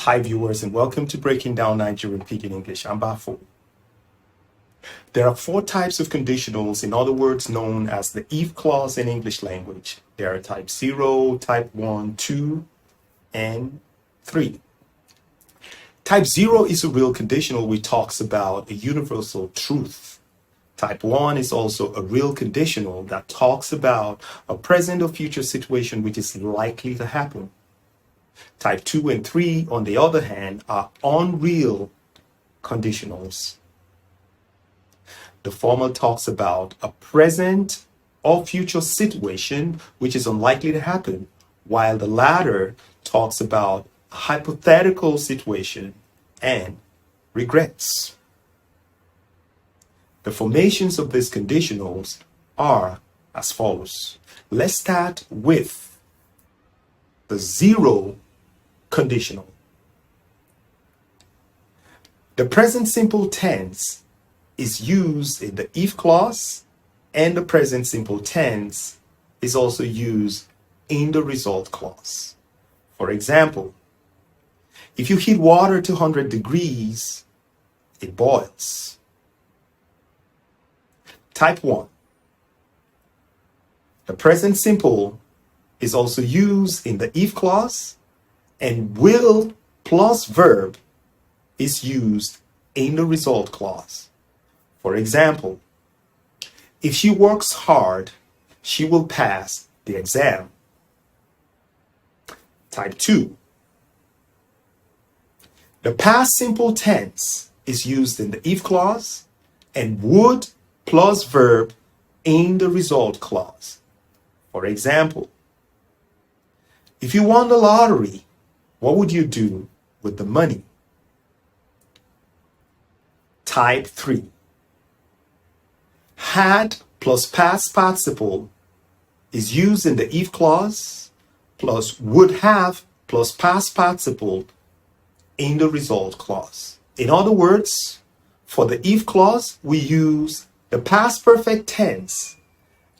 Hi viewers, and welcome to Breaking Down Nigerian Pidgin English. I'm Bafo. There are four types of conditionals, in other words known as the if clause in English language. There are type 0, type 1, 2, and 3. Type 0 is a real conditional which talks about a universal truth. Type 1 is also a real conditional that talks about a present or future situation which is likely to happen. Type 2 and 3, on the other hand, are unreal conditionals. The former talks about a present or future situation which is unlikely to happen, while the latter talks about a hypothetical situation and regrets. The formations of these conditionals are as follows. Let's start with the 0 conditional. The present simple tense is used in the if clause, and the present simple tense is also used in the result clause. For example, if you heat water to 100 degrees, it boils. Type 1. The present simple is also used in the if clause, and will plus verb is used in the result clause. For example, if she works hard, she will pass the exam. Type 2. The past simple tense is used in the if clause and would plus verb in the result clause. For example, if you won the lottery, what would you do with the money? Type 3. Had plus past participle is used in the if clause plus would have plus past participle in the result clause. In other words, for the if clause, we use the past perfect tense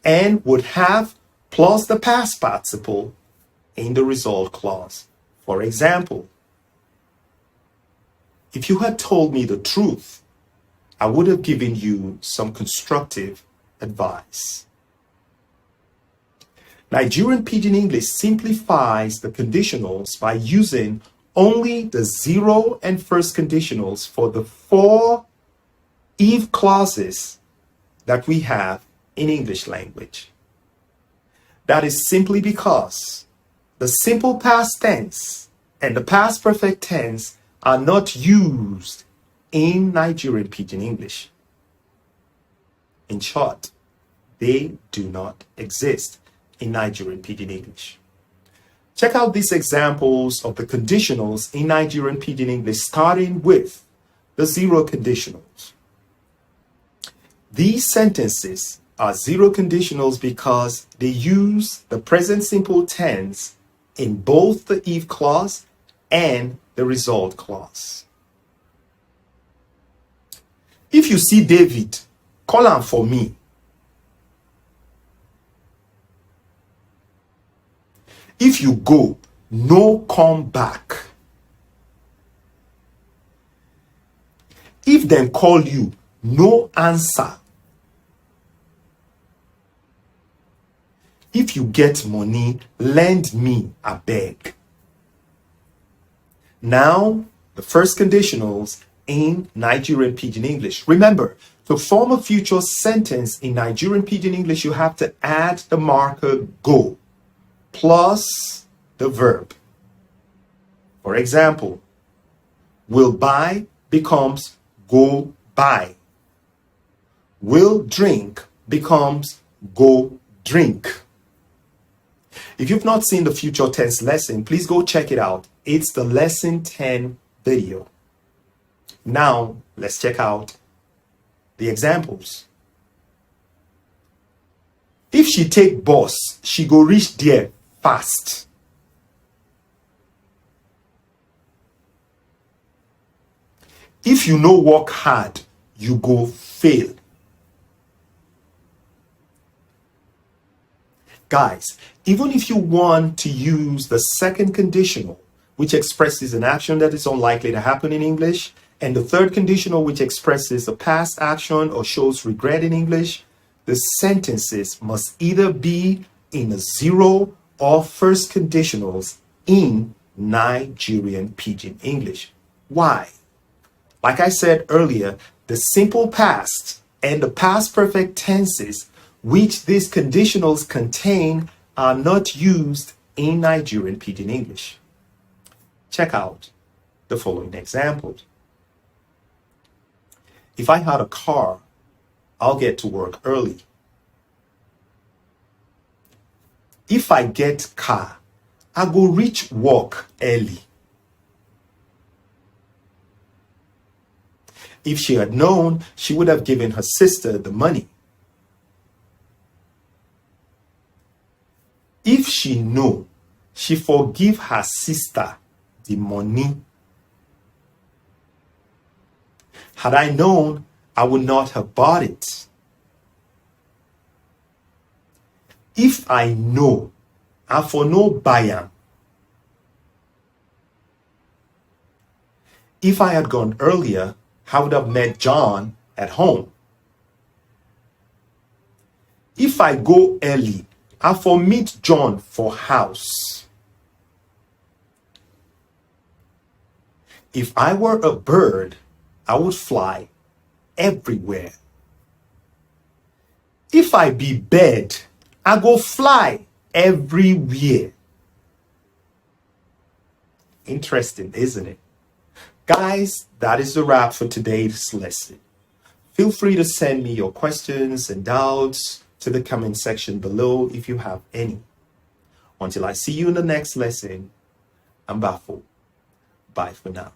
and would have plus the past participle in the result clause. For example, if you had told me the truth, I would have given you some constructive advice. Nigerian Pidgin English simplifies the conditionals by using only the 0 and first conditionals for the 4 if clauses that we have in English language. That is simply because the simple past tense and the past perfect tense are not used in Nigerian Pidgin English. In short, they do not exist in Nigerian Pidgin English. Check out these examples of the conditionals in Nigerian Pidgin English, starting with the 0 conditionals. These sentences are 0 conditionals because they use the present simple tense in both the if clause and the result clause. If you see David, call him for me. If you go, no come back. If them call you, no answer. If you get money, lend me, I beg. Now, the first conditionals in Nigerian Pidgin English. Remember, to form a future sentence in Nigerian Pidgin English, you have to add the marker go plus the verb. For example, will buy becomes go buy. Will drink becomes go drink. If you've not seen the future tense lesson, please go check it out. It's the lesson 10 video. Now, let's check out the examples. If she take bus, she go reach there fast. If you no work hard, you go fail. Guys, even if you want to use the second conditional, which expresses an action that is unlikely to happen in English, and the third conditional, which expresses a past action or shows regret in English, the sentences must either be in a zero or first conditionals in Nigerian Pidgin English. Why? Like I said earlier, the simple past and the past perfect tenses which these conditionals contain are not used in Nigerian Pidgin English. Check out the following example. If I had a car, I'll get to work early. If I get car, I go reach work early. If she had known, she would have given her sister the money. If she know, she forgive her sister the money. Had I known, I would not have bought it. If I know, I for no buy am. If I had gone earlier, I would have met John at home. If I go early, I for meet John for house. If I were a bird, I would fly everywhere. If I be bird, I go fly everywhere. Interesting, isn't it? Guys, that is the wrap for today's lesson. Feel free to send me your questions and doubts to the comment section below if you have any. Until I see you in the next lesson, I'm Bafo. Bye for now.